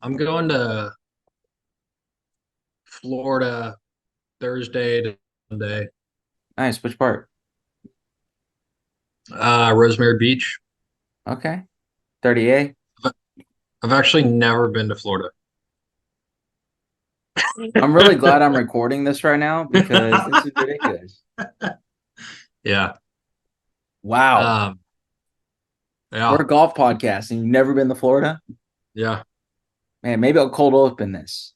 I'm going to Florida Thursday to Sunday. Nice. Which part? Rosemary Beach. Okay. 30A. I've actually never been to Florida. I'm really glad I'm recording this right now because this is ridiculous. Yeah. Wow. Um, We're yeah. a golf podcast and you've never been to Florida? Yeah. Man, maybe I'll cold open this.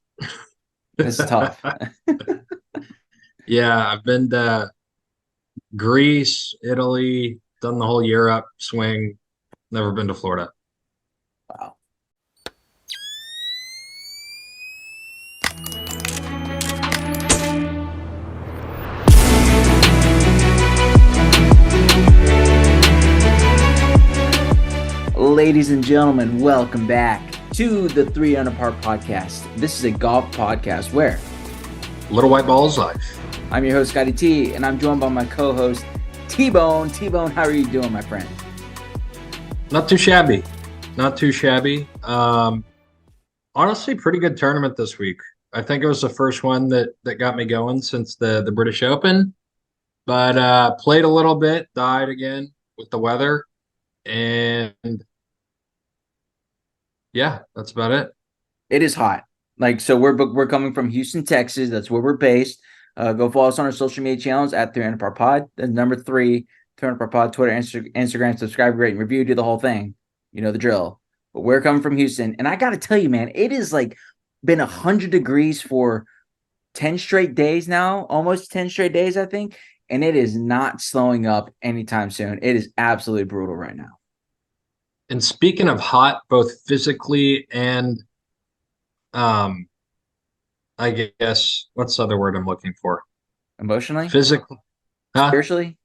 This is tough. Yeah. I've been to Greece, Italy, done the whole Europe swing. Never been to Florida. Wow. Ladies and gentlemen, welcome back to the 3 Under Par podcast. This is a golf podcast where Little White Balls life. I'm your host, Caddie T, and I'm joined by my co-host, T-Bone. T-Bone, how are you doing, my friend? Not too shabby. Not too shabby. Honestly, pretty good tournament this week. I think it was the first one that got me going since the British Open. But played a little bit, died again with the weather, and yeah, that's about it. It is hot. So we're coming from Houston, Texas. That's where we're based. Go follow us on our social media channels at 300 Par Pod. That's number 3, 300 Par Pod, Twitter, Instagram, subscribe, rate, and review, do the whole thing. You know the drill. But we're coming from Houston, and I got to tell you, man, it is like been 100 degrees for 10 straight days now, almost 10 straight days, I think, and it is not slowing up anytime soon. It is absolutely brutal right now. And speaking of hot, both physically and um, I guess what's the other word I'm looking for? Emotionally, Physically, huh? spiritually,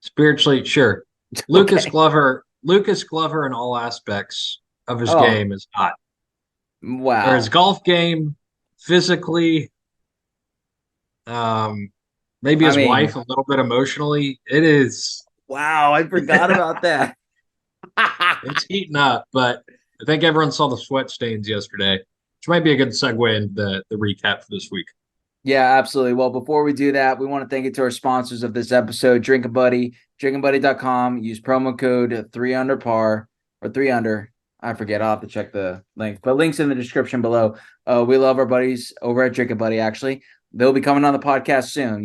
Spiritually, sure. okay. Lucas Glover in all aspects of his Oh, game is hot. Or his wow. golf game, physically, um, maybe I his wife mean, a little bit emotionally. It is wow, I forgot about that. it's heating up, but I think everyone saw the sweat stains yesterday, which might be a good segue into the recap for this week. Yeah, absolutely. Well, before we do that, we want to thank you to our sponsors of this episode, Drinking Buddy, drinkingbuddy.com. Use promo code 3under par or 3under. I forget. I'll have to check the link, but links in the description below. We love our buddies over at Drinking Buddy, actually. They'll be coming on the podcast soon.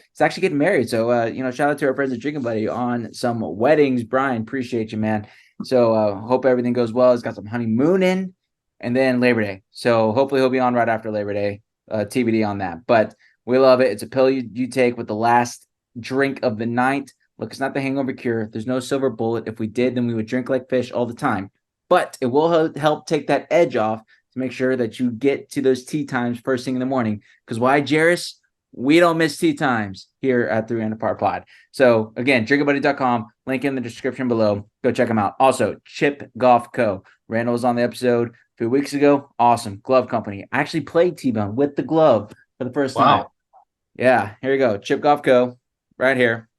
It's actually getting married. So, shout out to our friends at Drinking Buddy on some weddings. Brian, appreciate you, man. So, hope everything goes well. He's got some honeymooning and then Labor Day. So, hopefully, he'll be on right after Labor Day. TBD on that. But we love it. It's a pill you take with the last drink of the night. Look, it's not the hangover cure. There's no silver bullet. If we did, then we would drink like fish all the time. But it will help take that edge off to make sure that you get to those tea times first thing in the morning. Because why, Jairus? We don't miss tea times here at 300 Par Pod. So again, drinkabuddy.com, link in the description below. Go check them out. Also, Chip Golf Co. Randall was on the episode a few weeks ago. Awesome. Glove company. I actually played T-Bone with the glove for the first time. Wow. Yeah, here you go. Chip Golf Co. right here.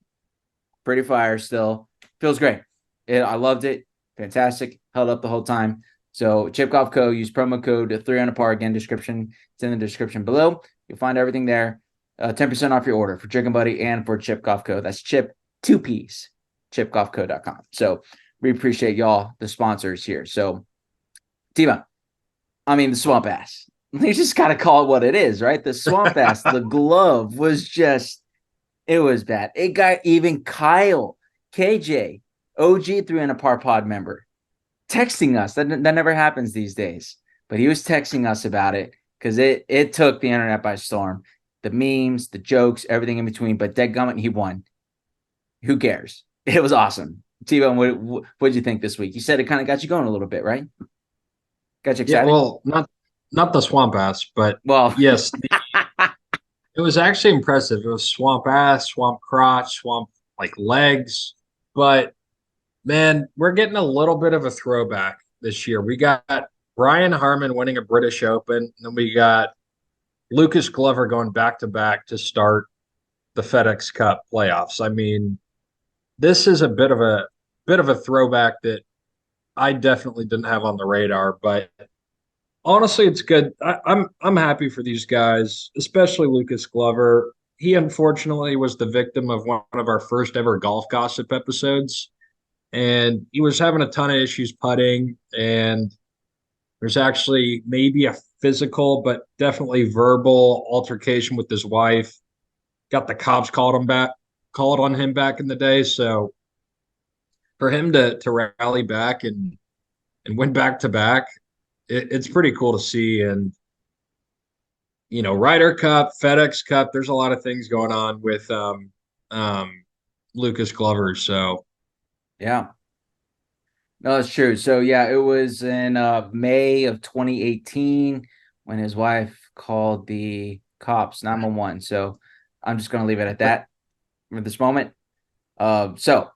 Pretty fire still. Feels great. I loved it. Fantastic. Held up the whole time. So Chip Golf Co. Use promo code 300 par again. Description. It's in the description below. You'll find everything there. 10% off your order for Drinking Buddy and for Chip Golf Co. That's Chip 2 P's. ChipGolfCo.com. So we appreciate y'all, the sponsors here. So Tima, the swamp ass. You just got to call it what it is, right? The swamp ass, the glove was just, it was bad. It got even Kyle, KJ, OG 300 Par Pod member texting us. That never happens these days. But he was texting us about it because it took the internet by storm. The memes, the jokes, everything in between. But dadgummit, he won. Who cares? It was awesome. T-Bone, what did you think this week? You said it kind of got you going a little bit, right? Got you Yeah, excited? well, not the swamp ass, but Well, yes, it was actually impressive. It was swamp ass, swamp crotch, swamp like legs. But man, we're getting a little bit of a throwback this year. We got Brian Harman winning a British Open, and then we got Lucas Glover going back to back to start the FedEx Cup playoffs. I mean, this is a bit of a throwback that I definitely didn't have on the radar, but Honestly, it's good. I'm happy for these guys, especially Lucas Glover. He unfortunately was the victim of one of our first ever golf gossip episodes, and he was having a ton of issues putting. And there's actually maybe a physical, but definitely verbal altercation with his wife. Got the cops called on him back in the day. So for him to rally back and win back to back, it's pretty cool to see. And Ryder Cup, FedEx Cup. There's a lot of things going on with um, Lucas Glover. So Yeah. No, it's true. So yeah, it was in May of 2018 when his wife called the cops 911. So I'm just gonna leave it at that for this moment. So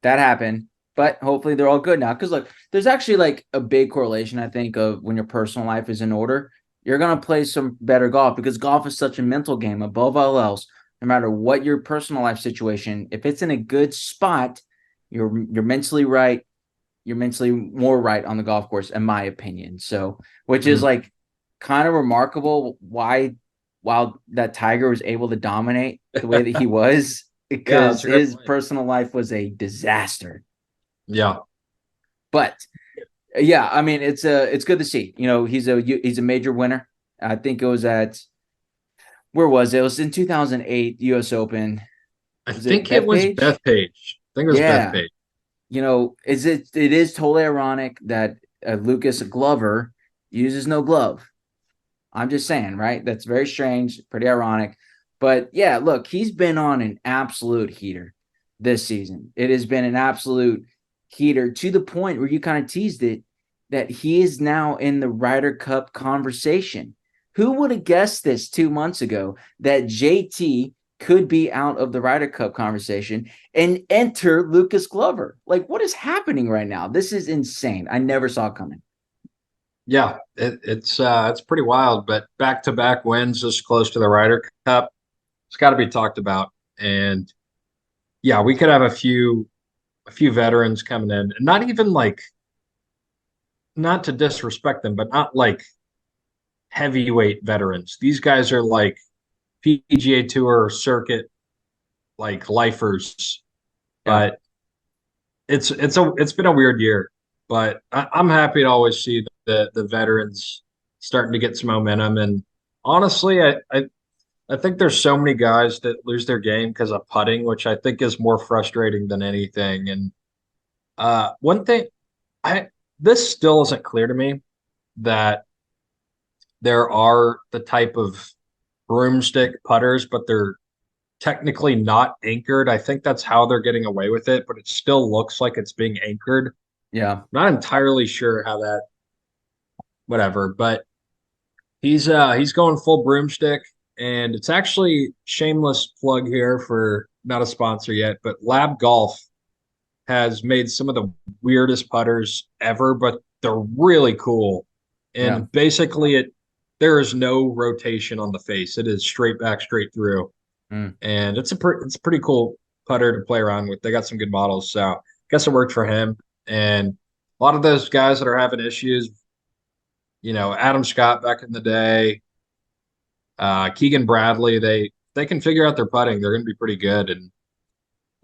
that happened, but hopefully they're all good now. Because look, there's actually like a big correlation, I think, of when your personal life is in order, you're gonna play some better golf because golf is such a mental game above all else. No matter what your personal life situation, if it's in a good spot, you're mentally right, you're mentally more right on the golf course, in my opinion. So, which is mhm. like kind of remarkable why while that Tiger was able to dominate the way that he was, Yeah, because that's a great his point. personal life was a disaster. Yeah, But yeah, I mean it's good to see. He's a major winner. I think it was at where was it? It was in 2008 U.S. Open. I Was it think it was Bethpage? Bethpage. I think it was Yeah, Bethpage. it is totally ironic that Lucas Glover uses no glove. I'm just saying, right? That's very strange, pretty ironic. But yeah, look, he's been on an absolute heater this season. It has been an absolute heater to the point where you kind of teased it that he is now in the Ryder Cup conversation. Who would have guessed this 2 months ago that JT could be out of the Ryder Cup conversation and enter Lucas Glover? Like, what is happening right now? This is insane. I never saw it coming. Yeah, it's pretty wild. But back to back wins this close to the Ryder Cup, it's got to be talked about. And yeah, we could have a few veterans coming in, and not even like, not to disrespect them, but not like heavyweight veterans. These guys are like PGA Tour circuit like lifers. Yeah. But it's been a weird year. But I'm happy to always see the veterans starting to get some momentum. And honestly, I think there's so many guys that lose their game because of putting, which I think is more frustrating than anything. And one thing, I this still isn't clear to me that there are the type of broomstick putters, but they're technically not anchored. I think that's how they're getting away with it, but it still looks like it's being anchored. Yeah. Not entirely sure how that, whatever, but he's going full broomstick, and it's actually shameless plug here for not a sponsor yet, but Lab Golf has made some of the weirdest putters ever, but they're really cool. Yeah. And basically, it there is no rotation on the face. It is straight back, straight through, Mm. and it's a pretty cool putter to play around with. They got some good models, so I guess it worked for him. And a lot of those guys that are having issues, Adam Scott back in the day, Keegan Bradley, they can figure out their putting. They're going to be pretty good, and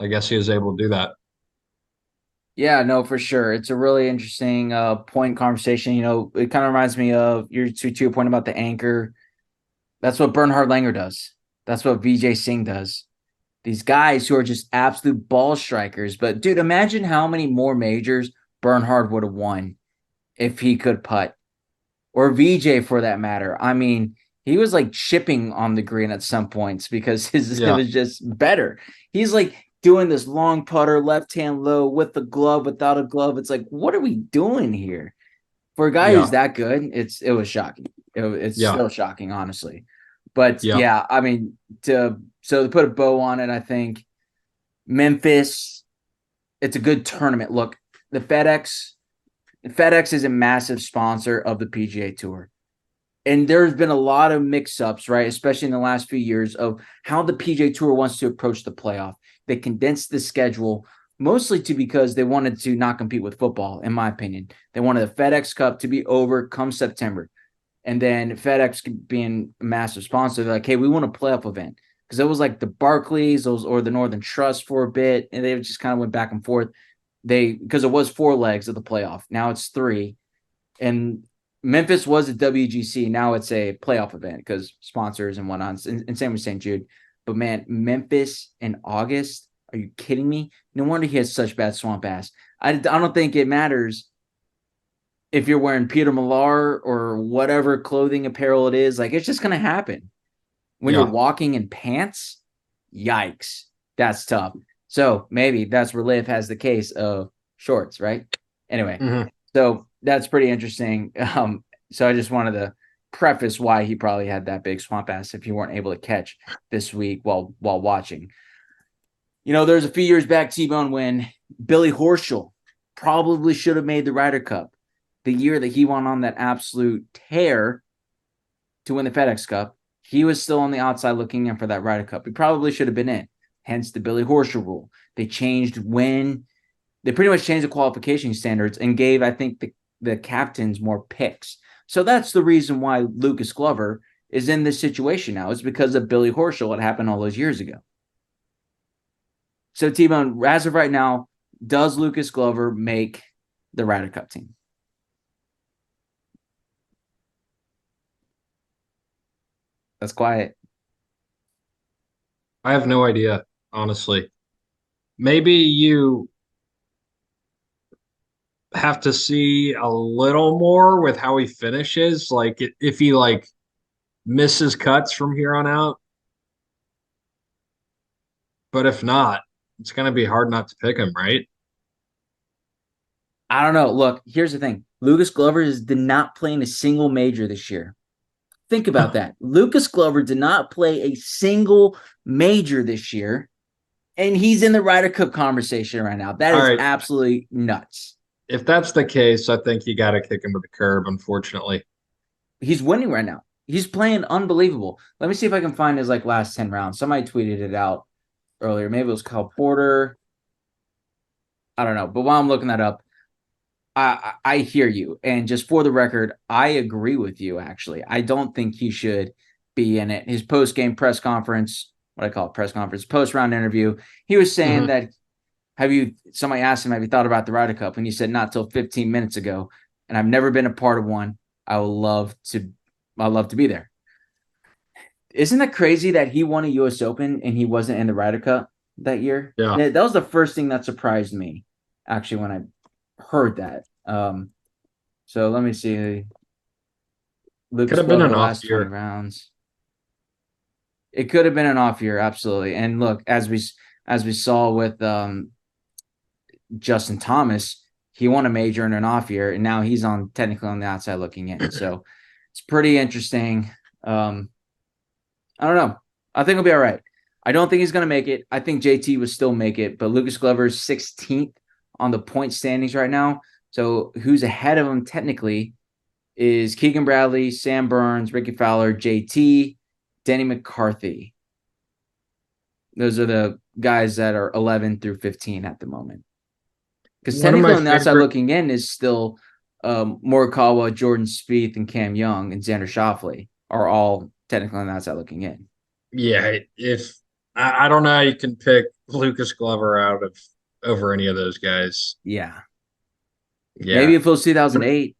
I guess he was able to do that. Yeah, no, for sure. It's a really interesting point conversation. It kind of reminds me of your point about the anchor. That's what Bernhard Langer does. That's what VJ Singh does. These guys who are just absolute ball strikers. But dude, imagine how many more majors Bernhard would have won if he could putt, or VJ for that matter. I mean, he was like chipping on the green at some points because it Yeah, was just better. He's like doing this long putter, left hand low with the glove, without a glove. It's like, what are we doing here? For a guy who's yeah, that good, it was shocking. It's yeah, still shocking, honestly. But yeah. yeah, I mean, to put a bow on it, I think Memphis, it's a good tournament. Look, the FedEx is a massive sponsor of the PGA Tour. And there's been a lot of mix-ups, right? Especially in the last few years of how the PGA Tour wants to approach the playoff. They condensed the schedule mostly because they wanted to not compete with football, in my opinion. They wanted the FedEx Cup to be over come September. And then FedEx being a massive sponsor, they're like, hey, we want a playoff event. Because it was like the Barclays or the Northern Trust for a bit, and they just kind of went back and forth. Because it was 4 legs of the playoff. Now it's 3. And Memphis was a WGC. Now it's a playoff event because sponsors and whatnot. And same with St. Jude. But man, Memphis in August, are you kidding me? No wonder he has such bad swamp ass. I don't think it matters if you're wearing Peter Millar or whatever clothing apparel it is. Like, it's just going to happen. When you're walking in pants, yikes. That's tough. So maybe that's where Liv has the case of shorts, right? Anyway, so that's pretty interesting. So I just wanted to preface why he probably had that big swamp ass if you weren't able to catch this week while watching. You know, there's a few years back, T-Bone, when Billy Horschel probably should have made the Ryder Cup. The year that he went on that absolute tear to win the FedEx Cup, he was still on the outside looking in for that Ryder Cup. He probably should have been in. Hence the Billy Horschel rule. They pretty much changed the qualification standards and gave, I think, the captains more picks. So that's the reason why Lucas Glover is in this situation now. It's because of Billy Horschel. What happened all those years ago. So, T-Bone, as of right now, does Lucas Glover make the Ryder Cup team? That's quiet. I have no idea, honestly. Maybe you have to see a little more with how he finishes. Like if he like misses cuts from here on out. But if not, it's going to be hard not to pick him, right? I don't know. Look, here's the thing. Lucas Glover did not play in a single major this year. Think about that. Lucas Glover did not play a single major this year, and he's in the Ryder Cup conversation right now. That is absolutely nuts. If that's the case, I think you got to kick him to the curb, unfortunately. He's winning right now. He's playing unbelievable. Let me see if I can find his last 10 rounds. Somebody tweeted it out earlier. Maybe it was Kyle Porter. I don't know. But while I'm looking that up, I hear you. And just for the record, I agree with you, actually. I don't think he should be in it. His post-game press conference, post-round interview, he was saying that somebody asked him, have you thought about the Ryder Cup? And he said, not till 15 minutes ago. And I've never been a part of one. I'd love to be there. Isn't that crazy that he won a U.S. Open and he wasn't in the Ryder Cup that year? Yeah. That was the first thing that surprised me, actually, when I heard that. So let me see. Lucas could have been an last off year. 20 rounds. It could have been an off year, absolutely. And look, as we saw with Justin Thomas, he won a major in an off year, and now he's technically on the outside looking in. So it's pretty interesting. I don't know. I think he'll be all right. I don't think he's going to make it. I think JT would still make it, but Lucas Glover's 16th on the point standings right now. So who's ahead of him technically is Keegan Bradley, Sam Burns, Ricky Fowler, JT, Denny McCarthy. Those are the guys that are 11 through 15 at the moment. Because technically on the outside looking in is still Morikawa, Jordan Spieth, and Cam Young and Xander Schauffele are all technically on the outside looking in. Yeah, I don't know how you can pick Lucas Glover out of over any of those guys. Yeah. Maybe if it was 2008.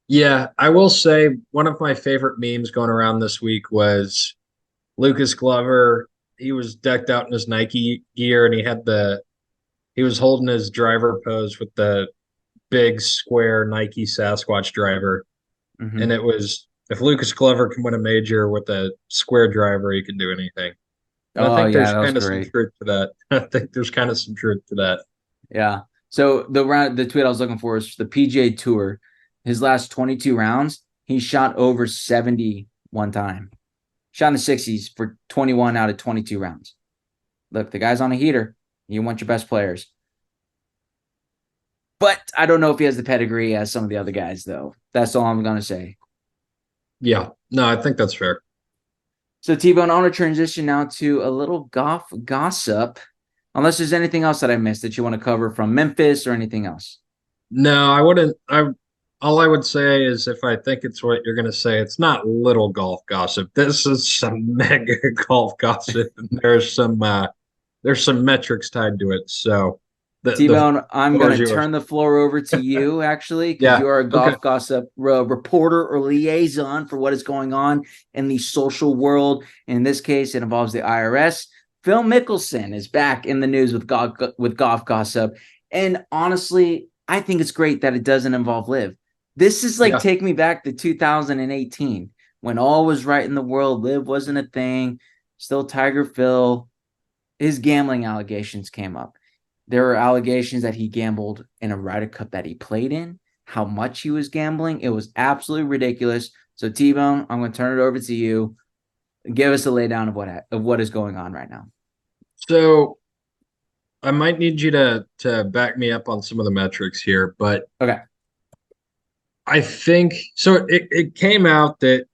Yeah, I will say one of my favorite memes going around this week was Lucas Glover. He was decked out in his Nike gear, and he was holding his driver pose with the big square Nike Sasquatch driver. And it was, if Lucas Glover can win a major with a square driver, he can do anything. And I think there's kind of some truth to that. I think there's kind of some truth to that. Yeah. So the tweet I was looking for is the PGA Tour. His last 22 rounds, he shot over 70 one time. Shot in the 60s for 21 out of 22 rounds. Look, the guy's on a heater. You want your best players. But I don't know if he has the pedigree as some of the other guys, though. That's all I'm going to say. Yeah. No, I think that's fair. So, T-Bone, I want to transition now to a little golf gossip. Unless there's anything else that I missed that you want to cover from Memphis or anything else. No, I wouldn't. All I would say is if I think it's what you're going to say, it's not little golf gossip. This is some mega golf gossip, and there's some metrics tied to it. So the T-Bone, I'm floor going is to yours. turn the floor over to you, actually, because Yeah. you are a Okay. golf gossip reporter or liaison for what is going on in the social world. In this case, it involves the IRS. Phil Mickelson is back in the news with golf gossip. And honestly, I think it's great that it doesn't involve Liv. This is like Yeah. take me back to 2018 when all was right in the world. Liv wasn't a thing. Still Tiger Phil. His gambling allegations came up. There were allegations that he gambled in a Ryder Cup that he played in, how much he was gambling. It was absolutely ridiculous. So, T-Bone, I'm going to turn it over to you. Give us a laydown of what is going on right now. So I might need you to back me up on some of the metrics here, but Okay. I think so. It came out that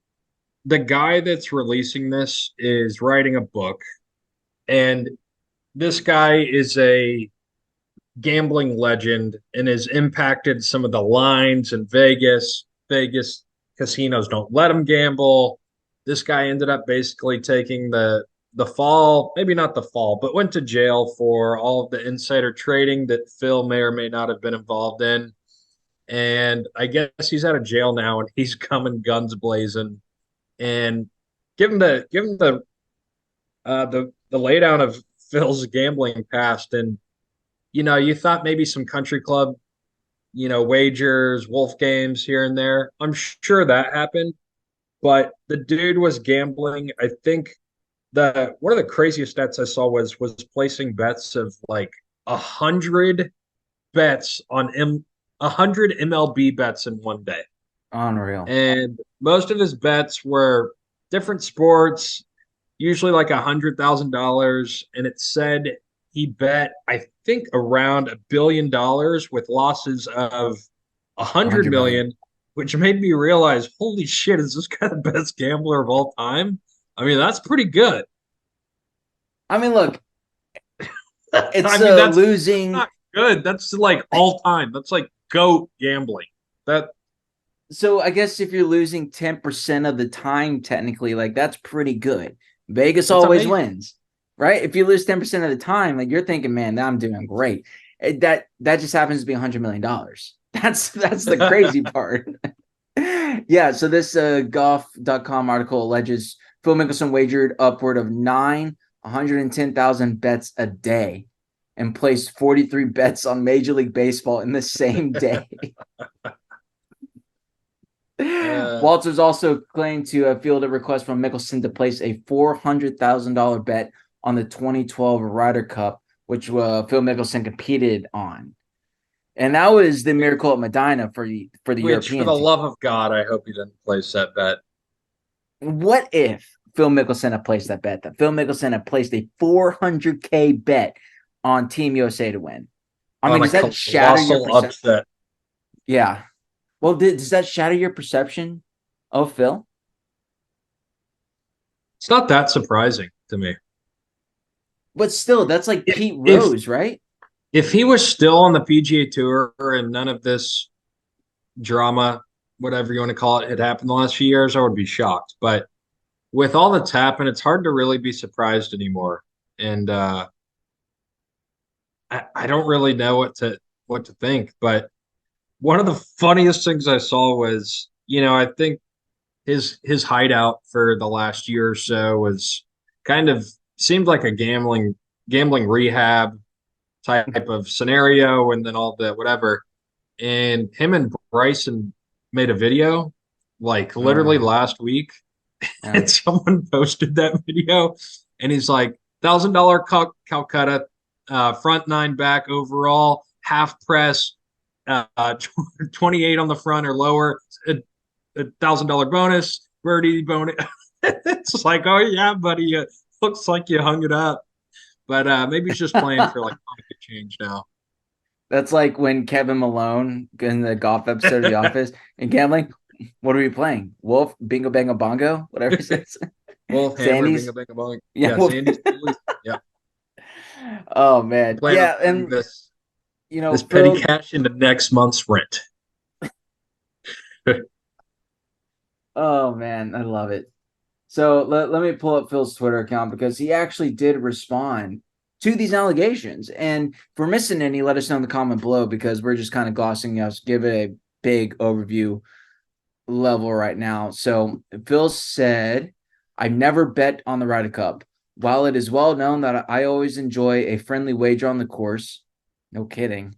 the guy that's releasing this is writing a book, and this guy is a gambling legend and has impacted some of the lines in Vegas. Vegas casinos don't let him gamble. This guy ended up basically taking the fall, maybe not the fall, but went to jail for all of the insider trading that Phil may or may not have been involved in. And I guess he's out of jail now and he's coming guns blazing. And give him the laydown of Phil's gambling past. And you thought maybe some country club, wagers, wolf games here and there. I'm sure that happened, but the dude was gambling. I think the one of the craziest stats I saw was placing bets of like 100 bets on 100 MLB bets in one day. Unreal. And most of his bets were different sports, usually like $100,000. And it said he bet, I think, around $1 billion with losses of 100 100 million. million, which made me realize, holy shit, is this guy the best gambler of all time? I mean, that's pretty good. I mean, look, I it's mean, that's losing. not good. That's like all time. That's like GOAT gambling. That So I guess if you're losing 10% of the time, technically, like that's pretty good. Vegas that's always amazing. wins, right? If you lose 10% of the time, like you're thinking, man, I'm doing great. That just happens to be $100 million. That's the crazy part. Yeah. So this golf.com article alleges Phil Mickelson wagered upward of 110,000 bets a day and placed 43 bets on Major League Baseball in the same day. Uh, Walters also claimed to have fielded a request from Mickelson to place a $400,000 bet on the 2012 Ryder Cup, which Phil Mickelson competed on. And that was the Miracle at Medina for the which, for European the team. love of God, I hope he didn't place that bet. What if Phil Mickelson had placed that bet? That Phil Mickelson had placed a 400K bet on Team USA to win. I mean, On a does that shatter your colossal perception? upset. Yeah. Well, does that shatter your perception of Phil? It's not that surprising to me. But still, that's like If Pete if Rose, right? if he was still on the PGA Tour and none of this drama, whatever you want to call it, had happened the last few years, I would be shocked. But with all that's happened, it's hard to really be surprised anymore. And I don't really know what to think. But one of the funniest things I saw was, I think his hideout for the last year or so was kind of seemed like a gambling rehab type of scenario, and then all the whatever. And him and Bryson made a video like Oh literally yeah, last week, yeah. and someone posted that video, and he's like $1,000 Calcutta, front nine back overall, half press, 28 on the front or lower, $1,000 bonus, birdie bonus. It's like, oh yeah, buddy, looks like you hung it up, but maybe he's just playing for like pocket change now. That's like when Kevin Malone in the golf episode of The Office and gambling. What are we playing? Wolf, Bingo Bango Bongo, whatever it says. Wolf, Hammer, Sandy's. Bingo, Bingo, Bong. Yeah. Yeah, Wolf. Sandy's. Coolies. Yeah. Oh I man. plan on Yeah, turning and this petty Phil. cash into next month's rent. Oh man, I love it. So let me pull up Phil's Twitter account because he actually did respond to these allegations. And if we're missing any, let us know in the comment below because we're just kind of glossing us, give it a big overview level right now. So Phil said, I never bet on the Ryder Cup. While it is well known that I always enjoy a friendly wager on the course, no kidding,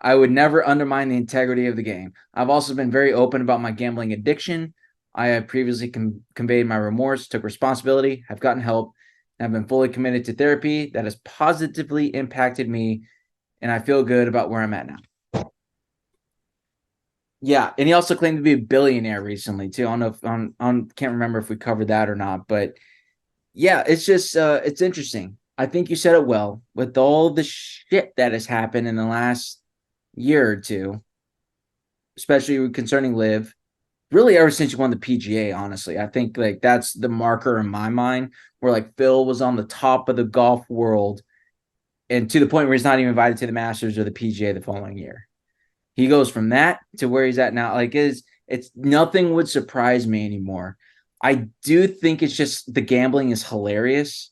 I would never undermine the integrity of the game. I've also been very open about my gambling addiction. I have previously conveyed my remorse, took responsibility, have gotten help, and have been fully committed to therapy that has positively impacted me, and I feel good about where I'm at now. Yeah, and he also claimed to be a billionaire recently too. I don't know if can't remember if we covered that or not, but yeah, it's just it's interesting. I think you said it well with all the shit that has happened in the last year or two, especially concerning Live. Really, ever since you won the PGA, honestly, I think like that's the marker in my mind where like Phil was on the top of the golf world, and to the point where he's not even invited to the Masters or the PGA the following year. He goes from that to where he's at now. Like, it's nothing would surprise me anymore. I do think it's just the gambling is hilarious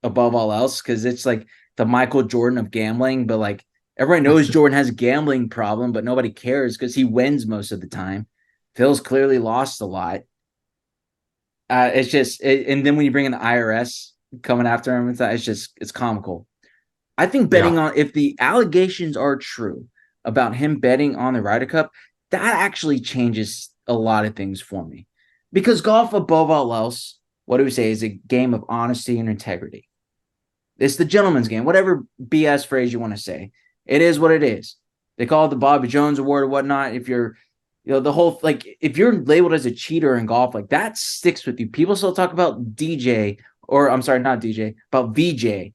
above all else because it's like the Michael Jordan of gambling, but like everyone knows Jordan has a gambling problem, but nobody cares because he wins most of the time. Phil's clearly lost a lot. It's just, and then when you bring in the IRS coming after him, it's comical. I think betting Yeah. on, if the allegations are true about him betting on the Ryder Cup, that actually changes a lot of things for me. Because golf, above all else, what do we say, is a game of honesty and integrity. It's the gentleman's game, whatever BS phrase you want to say. It is what it is. They call it the Bobby Jones Award or whatnot. If you're, the whole, like, if you're labeled as a cheater in golf, like that sticks with you. People still talk about DJ, or I'm sorry, not DJ, about VJ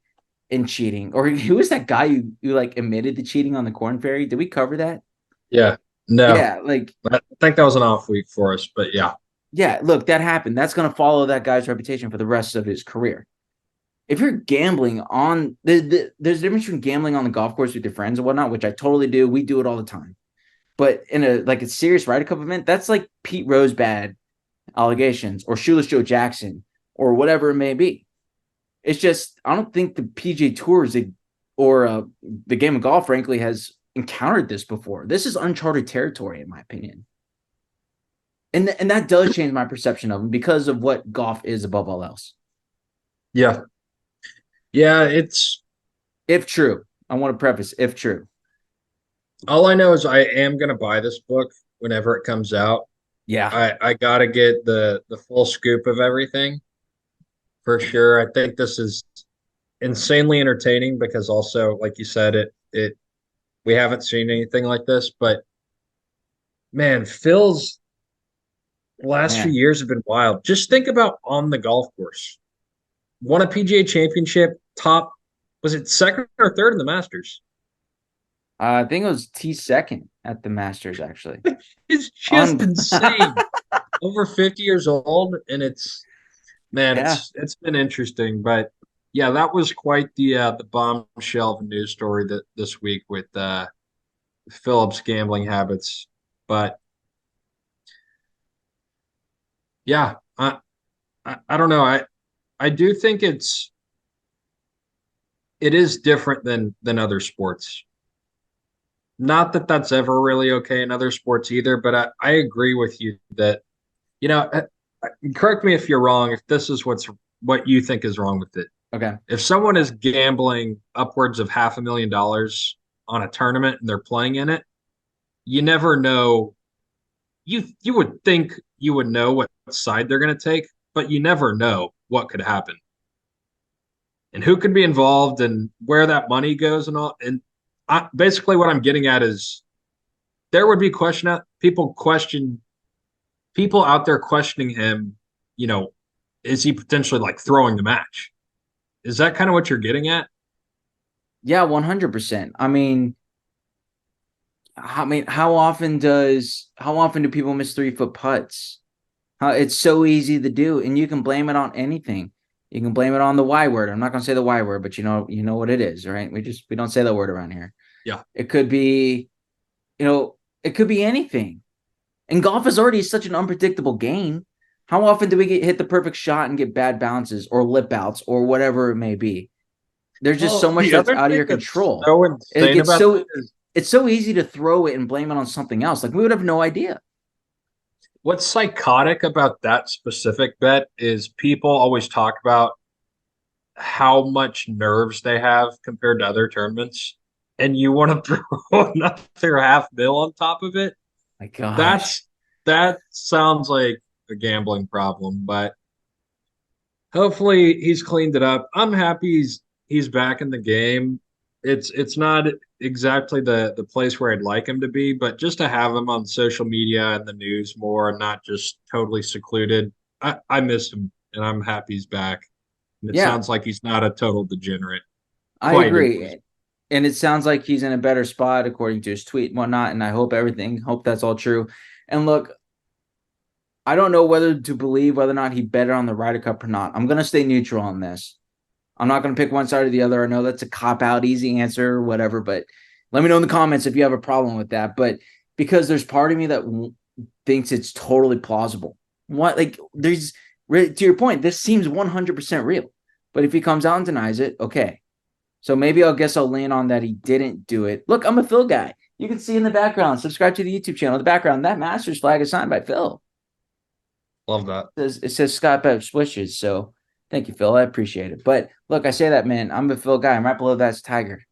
in cheating. Or who was that guy who like admitted the cheating on the Corn Ferry? Did we cover that? Yeah. No. Yeah, like, I think that was an off week for us, but yeah. yeah, look, that happened. That's going to follow that guy's reputation for the rest of his career. If you're gambling on there's a difference between gambling on the golf course with your friends and whatnot, which I totally do. We do it all the time. But in a serious Ryder Cup event, that's like Pete Rose bad allegations or Shoeless Joe Jackson or whatever it may be. It's just I don't think the PGA Tour or the game of golf, frankly, has encountered this before. This is uncharted territory, in my opinion. And that does change my perception of them because of what golf is above all else. Yeah. Yeah, it's If true, I want to preface if true. all I know is I am gonna buy this book whenever it comes out. Yeah. I gotta get the full scoop of everything for sure. I think this is insanely entertaining because also, like you said, it we haven't seen anything like this, but man, Phil's last few Man. years have been wild. Just think about on the golf course. Won a PGA championship, top, was it second or third in the Masters? I think it was T second at the Masters, actually. It's just On insane. Over 50 years old, and man, yeah. it's been interesting. But yeah, that was quite the bombshell of news story that this week with Phillips' gambling habits. But yeah, I don't know. I do think it is different than other sports. Not that that's ever really okay in other sports either, but I agree with you that you know. Correct me if you're wrong. If this is what you think is wrong with it. Okay. If someone is gambling upwards of $500,000 on a tournament and they're playing in it, you never know. You would think you would know what side they're going to take, but you never know what could happen and who could be involved and where that money goes and all. And basically, what I'm getting at is there would be people out there questioning him. You know, is he potentially like throwing the match? Is that kind of what you're getting at? Yeah, 100%. How often do people miss 3-foot putts? It's so easy to do, and you can blame it on anything. You can blame it on the Y word. I'm not going to say the Y word, but you know what it is, right? We don't say that word around here. Yeah. It could be, it could be anything. And golf is already such an unpredictable game. How often do we hit the perfect shot and get bad bounces or lip outs or whatever it may be? There's just so Well, much the that's other out of thing your that's control. so It insane gets about so that is it's so easy to throw it and blame it on something else. Like we would have no idea. what's psychotic about that specific bet is people always talk about how much nerves they have compared to other tournaments, and you want to throw another half mil on top of it. My gosh. That's that sounds like a gambling problem, but hopefully he's cleaned it up. I'm happy he's back in the game. It's not exactly the place where I'd like him to be, but just to have him on social media and the news more and not just totally secluded. I miss him and I'm happy he's back. And it Yeah, sounds like he's not a total degenerate. I Quite at least. agree. And it sounds like he's in a better spot according to his tweet and whatnot. And I hope that's all true. And look, I don't know whether to believe whether or not he bet on the Ryder Cup or not. I'm going to stay neutral on this. I'm not going to pick one side or the other. I know that's a cop out, easy answer, whatever, but let me know in the comments if you have a problem with that. But because there's part of me that thinks it's totally plausible. What, like, there's, to your point, this seems 100% real. But if he comes out and denies it, okay. So maybe I'll lean on that he didn't do it. Look, I'm a Phil guy. You can see in the background, subscribe to the YouTube channel. In the background, that Masters flag is signed by Phil. Love that. It says Scott Bev Swishes. So thank you, Phil. I appreciate it. But look, I say that, man. I'm a Phil guy. And right below that's Tiger.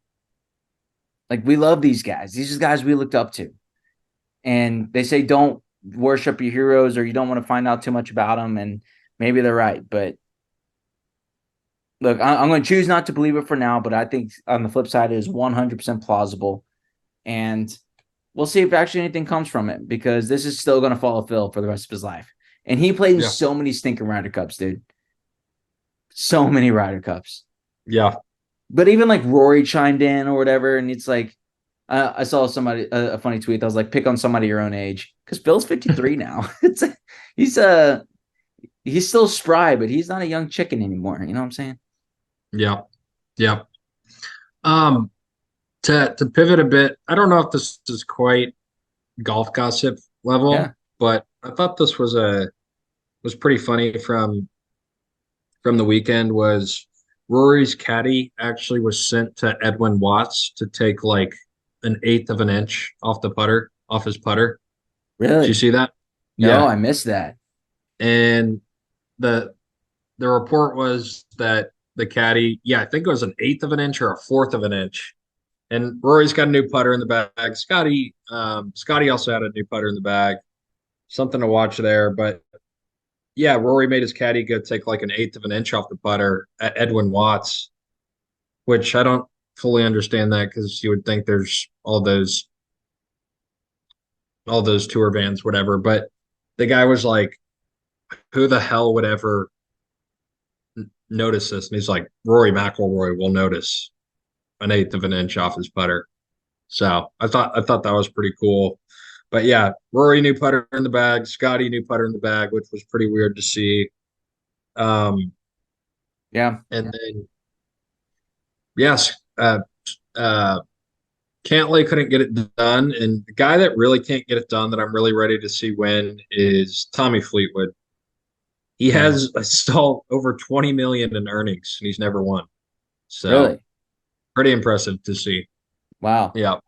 Like, we love these guys. These are guys we looked up to. And they say don't worship your heroes or you don't want to find out too much about them. And maybe they're right. But look, I'm going to choose not to believe it for now. But I think on the flip side, it is 100% plausible. And we'll see if actually anything comes from it, because this is still going to follow Phil for the rest of his life. And he played in Yeah. so many stinking Ryder Cups, dude. So many Ryder Cups. Yeah. But even like Rory chimed in or whatever, and it's like I saw somebody a funny tweet. I was like, pick on somebody your own age, because Phil's 53 now. He's he's still spry, but he's not a young chicken anymore. You know what I'm saying? Yeah. Yeah. Um, to pivot a bit, I don't know if this is quite golf gossip Yeah. level, but I thought this was pretty funny from the weekend was Rory's caddy actually was sent to Edwin Watts to take like an eighth of an inch off his putter. Did you Really? see that? No, Yeah. I missed that. And the the report was that the caddy, yeah, I think it was an eighth of an inch or a fourth of an inch. And Rory's got a new putter in the bag. Scotty also had a new putter in the bag. Something to watch there. But yeah, Rory made his caddy go take like an eighth of an inch off the putter at Edwin Watts, which I don't fully understand that because you would think there's all those tour vans, whatever. But the guy was like, "Who the hell would ever notice this?" And he's like, "Rory McIlroy will notice an eighth of an inch off his putter." So I thought that was pretty cool. But yeah, Rory new putter in the bag, Scotty new putter in the bag, which was pretty weird to see. Um, Yeah. and then yes, uh, Cantlay couldn't get it done, and the guy that really can't get it done that I'm really ready to see win is Tommy Fleetwood. He Yeah. has still over 20 million in earnings, and he's never won. So Really? pretty impressive to see. Wow. Yeah,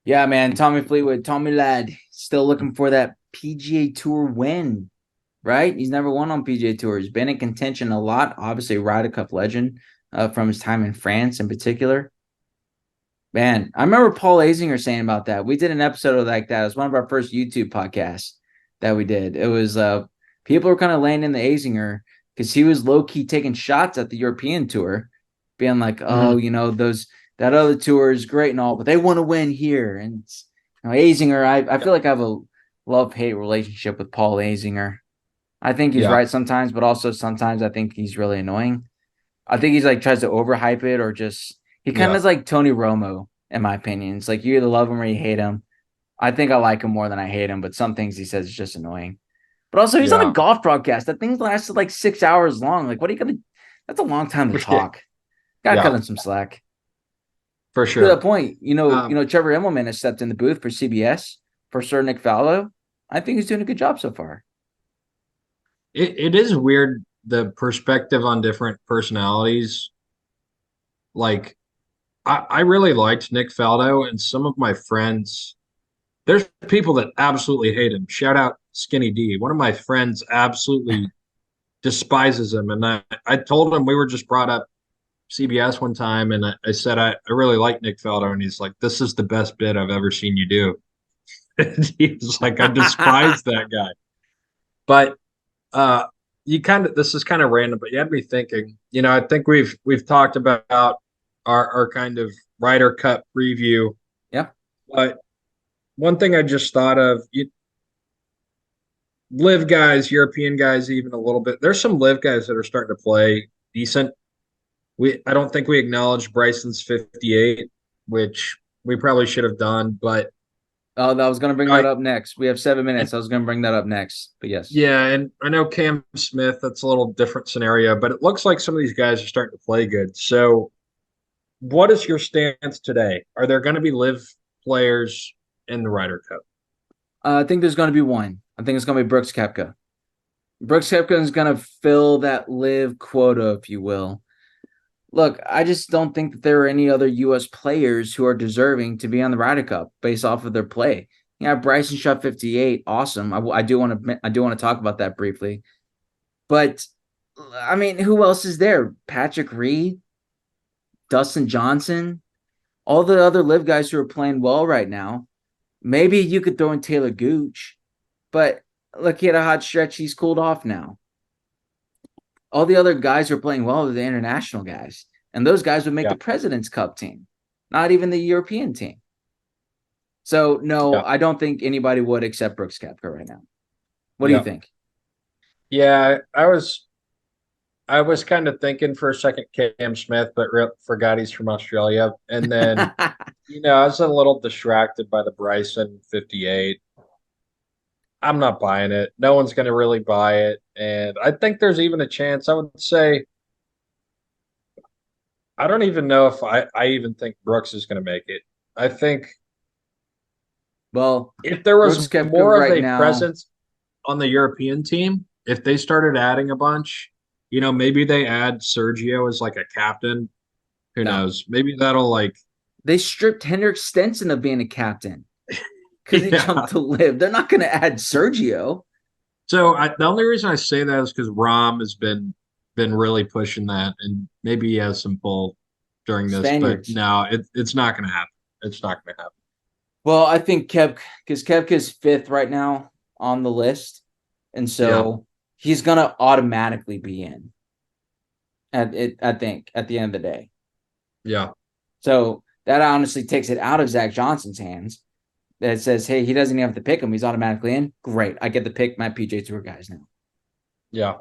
Yeah, man. Tommy Fleetwood, Tommy Lad, still looking for that PGA Tour win, right? He's never won on PGA Tour. He's been in contention a lot. Obviously, Ryder Cup legend from his time in France in particular. Man, I remember Paul Azinger saying about that. We did an episode like that. It was one of our first YouTube podcasts that we did. It was people were kind of laying in the Azinger because he was low key taking shots at the European tour, being like, Mhm. "Oh, that other tour is great and all, but they want to win here." And Azinger, I Yeah, feel like I have a love hate relationship with Paul Azinger. I think he's yeah, right sometimes, but also sometimes I think he's really annoying. I think he's like tries to overhype it, or just he kind of yeah, is like Tony Romo, in my opinion. It's like you either love him or you hate him. I think I like him more than I hate him, but some things he says is just annoying. But also, he's on a yeah. golf broadcast. That thing lasted like 6 hours long. Like, what are you gonna? That's a long time to talk. Gotta cut Yeah, him some slack. for To that sure. point, Um, Trevor Immelman has stepped in the booth for CBS for Sir Nick Faldo. I think he's doing a good job so far. it is weird the perspective on different personalities. Like, I really liked Nick Faldo, and some of my friends, there's people that absolutely hate him. Shout out Skinny D. One of my friends absolutely despises him. And I told him we were just brought up CBS one time, and I said, I really like Nick Faldo. And he's like, this is the best bit I've ever seen you do. And he was like, I despise that guy. But you kind of, this is kind of random, but you had me thinking, I think we've talked about our kind of Ryder Cup preview. Yeah. But one thing I just thought of, live guys, European guys, even a little bit. There's some live guys that are starting to play decent. I don't think we acknowledged Bryson's 58, which we probably should have done, but Oh, I was going to bring I, that up next. We have 7 minutes. I was going to bring that up next, but yes. yeah, and I know Cam Smith, that's a little different scenario, but it looks like some of these guys are starting to play good. So, what is your stance today? Are there going to be live players in the Ryder Cup? I think there's going to be one. I think it's going to be Brooks Koepka. Brooks Koepka is going to fill that live quota, if you will. Look, I just don't think that there are any other U.S. players who are deserving to be on the Ryder Cup based off of their play. Yeah, Bryson shot 58, awesome. I do want to talk about that briefly, but I mean, who else is there? Patrick Reed, Dustin Johnson, all the other live guys who are playing well right now. Maybe you could throw in Taylor Gooch, but look, he had a hot stretch. He's cooled off now. All the other guys who are playing well are the international guys. And those guys would make the President's Cup team, not even the European team. So, no, I don't think anybody would except Brooks Koepka right now. What do you think? Yeah, I was kind of thinking for a second Cam Smith, but forgot he's from Australia. And then, I was a little distracted by the Bryson 58. I'm not buying it. No one's going to really buy it. And I think there's even a chance, I would say, I don't even know if I even think Brooks is going to make it. I think well, if there was more of right a now, presence on the European team, if they started adding a bunch, maybe they add Sergio as like a captain. Who knows? Maybe that'll they stripped Henrik Stenson of being a captain because he jumped to live. They're not going to add Sergio. So the only reason I say that is because Rom has been really pushing that, and maybe he has some pull during this. Spaniards. But no, it's not going to happen. It's not going to happen. Well, I think because Koepka's 5th right now on the list, and so he's going to automatically be in. I think at the end of the day. Yeah. So that honestly takes it out of Zach Johnson's hands. That says, hey, he doesn't even have to pick him. He's automatically in. Great. I get to pick my PJ Tour guys now. Yeah.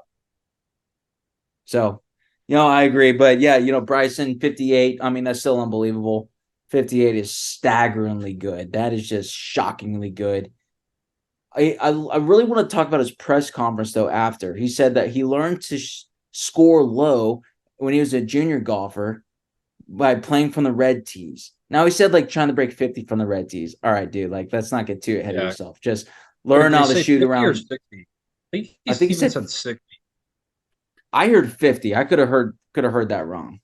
So, I agree. But yeah, Bryson, 58. I mean, that's still unbelievable. 58 is staggeringly good. That is just shockingly good. I really want to talk about his press conference, though, after. He said that he learned to score low when he was a junior golfer by playing from the red tees. Now, he said, trying to break 50 from the red tees. All right, dude, let's not get too ahead of yourself. Just learn how to shoot around. 60? I think he said 60. I heard 50. I could have heard that wrong.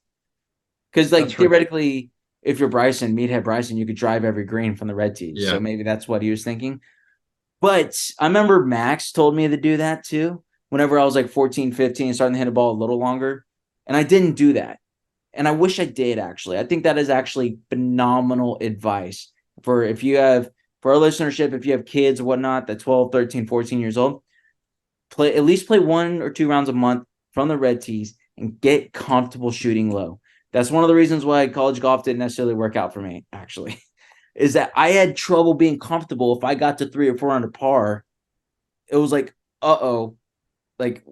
Because, theoretically, if you're Bryson, Meathead Bryson, you could drive every green from the red tees. Yeah. So maybe that's what he was thinking. But I remember Max told me to do that, too, whenever I was 14, 15, starting to hit a ball a little longer. And I didn't do that. And I wish I did, actually. I think that is actually phenomenal advice for our listenership, if you have kids or whatnot, that 12, 13, 14 years old, at least play 1 or 2 rounds a month from the red tees and get comfortable shooting low. That's one of the reasons why college golf didn't necessarily work out for me, actually, is that I had trouble being comfortable. If I got to 3 or 4 under par, it was uh-oh.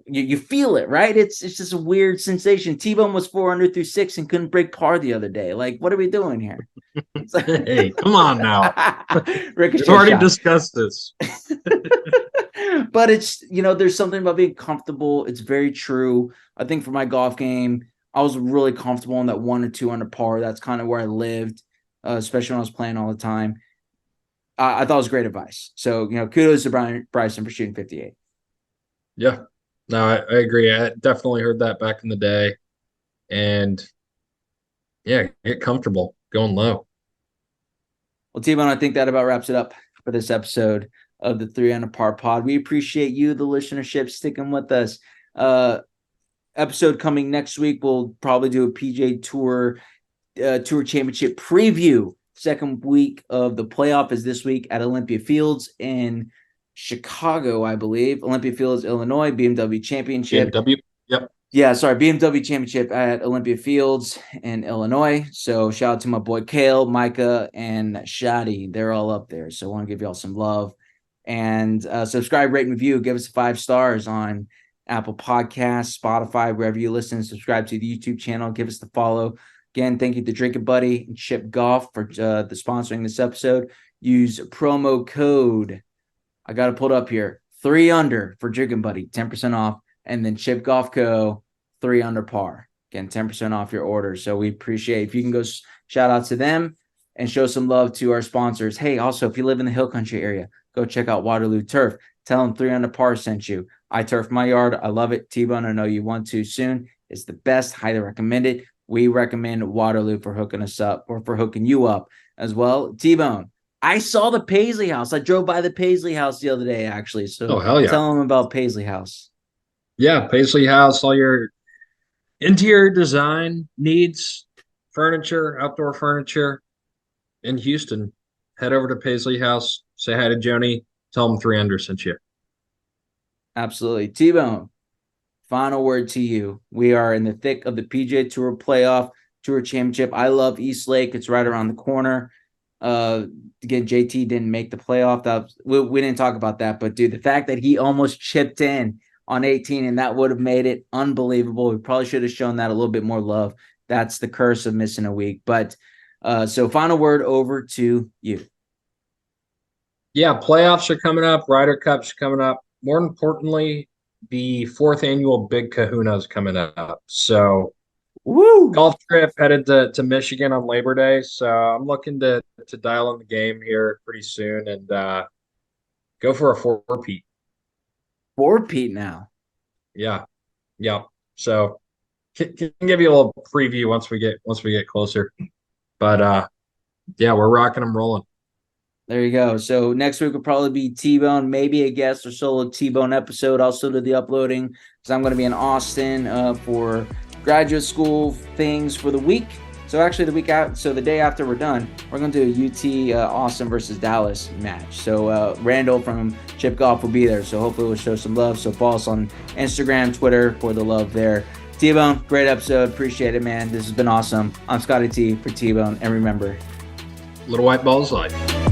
You feel it, right? It's just a weird sensation. T-Bone was 4 under through 6 and couldn't break par the other day. What are we doing here? Hey, come on now. We've already discussed this. But it's, there's something about being comfortable. It's very true. I think for my golf game, I was really comfortable in that 1 or 2 under par. That's kind of where I lived, especially when I was playing all the time. I thought it was great advice. So, kudos to Bryson for shooting 58. Yeah, no, I agree. I definitely heard that back in the day. And yeah, get comfortable going low. Well, T-Bone, I think that about wraps it up for this episode of the 3 Under Par Pod. We appreciate you, the listenership, sticking with us. Episode coming next week, we'll probably do a PGA Tour Championship preview. Second week of the playoff is this week at Olympia Fields in Chicago, I believe. Olympia Fields, Illinois, BMW Championship. BMW, yep. Yeah, sorry, BMW Championship at Olympia Fields in Illinois. So shout out to my boy Kale, Micah, and Caddie. They're all up there. So I want to give y'all some love. And subscribe, rate, and review. Give us 5 stars on Apple Podcasts, Spotify, wherever you listen. Subscribe to the YouTube channel. Give us the follow. Again, thank you to Drinking Buddy and Chip Golf for the sponsoring this episode. Use promo code. I got to pull it up here. 3 under for Drinking Buddy, 10% off. And then Chip Golf Co. 3 under par. Again, 10% off your order. So we appreciate if you can go shout out to them and show some love to our sponsors. Hey, also, if you live in the Hill Country area, go check out Waterloo Turf. Tell them 3 under par sent you. I turf my yard. I love it. T-Bone, I know you want to soon. It's the best. Highly recommend it. We recommend Waterloo for hooking us up or for hooking you up as well. T-Bone, I saw the Paisely House. I drove by the Paisely House the other day, actually. So hell yeah. Tell them about Paisely House. Yeah, Paisely House, all your interior design needs, furniture, outdoor furniture in Houston. Head over to Paisely House. Say hi to Joni. Tell them 3 under sent you. Absolutely. T-Bone, final word to you. We are in the thick of the PGA Tour playoff, Tour Championship. I love East Lake. It's right around the corner. Again, JT didn't make the playoff. We didn't talk about that, but dude, the fact that he almost chipped in on 18 and that would have made it unbelievable. We probably should have shown that a little bit more love. That's the curse of missing a week. But so final word over to you. Yeah, playoffs are coming up. Ryder Cup's coming up. More importantly, the 4th annual Big Kahuna is coming up. So golf trip headed to Michigan on Labor Day. So I'm looking to dial in the game here pretty soon and go for a 4-peat. 4-peat now. Yeah. So can give you a little preview once we get closer. But yeah, we're rocking and rolling. There you go. So next week will probably be T-Bone, maybe a guest or solo T-Bone episode. I'll still do the uploading because I'm going to be in Austin for graduate school things for the week. So actually the week out, so the day after we're done, we're going to do a UT Austin versus Dallas match. So Randall from Chip Golf will be there. So hopefully we'll show some love. So follow us on Instagram, Twitter for the love there. T-Bone, great episode. Appreciate it, man. This has been awesome. I'm Scotty T for T-Bone. And remember, little white balls life.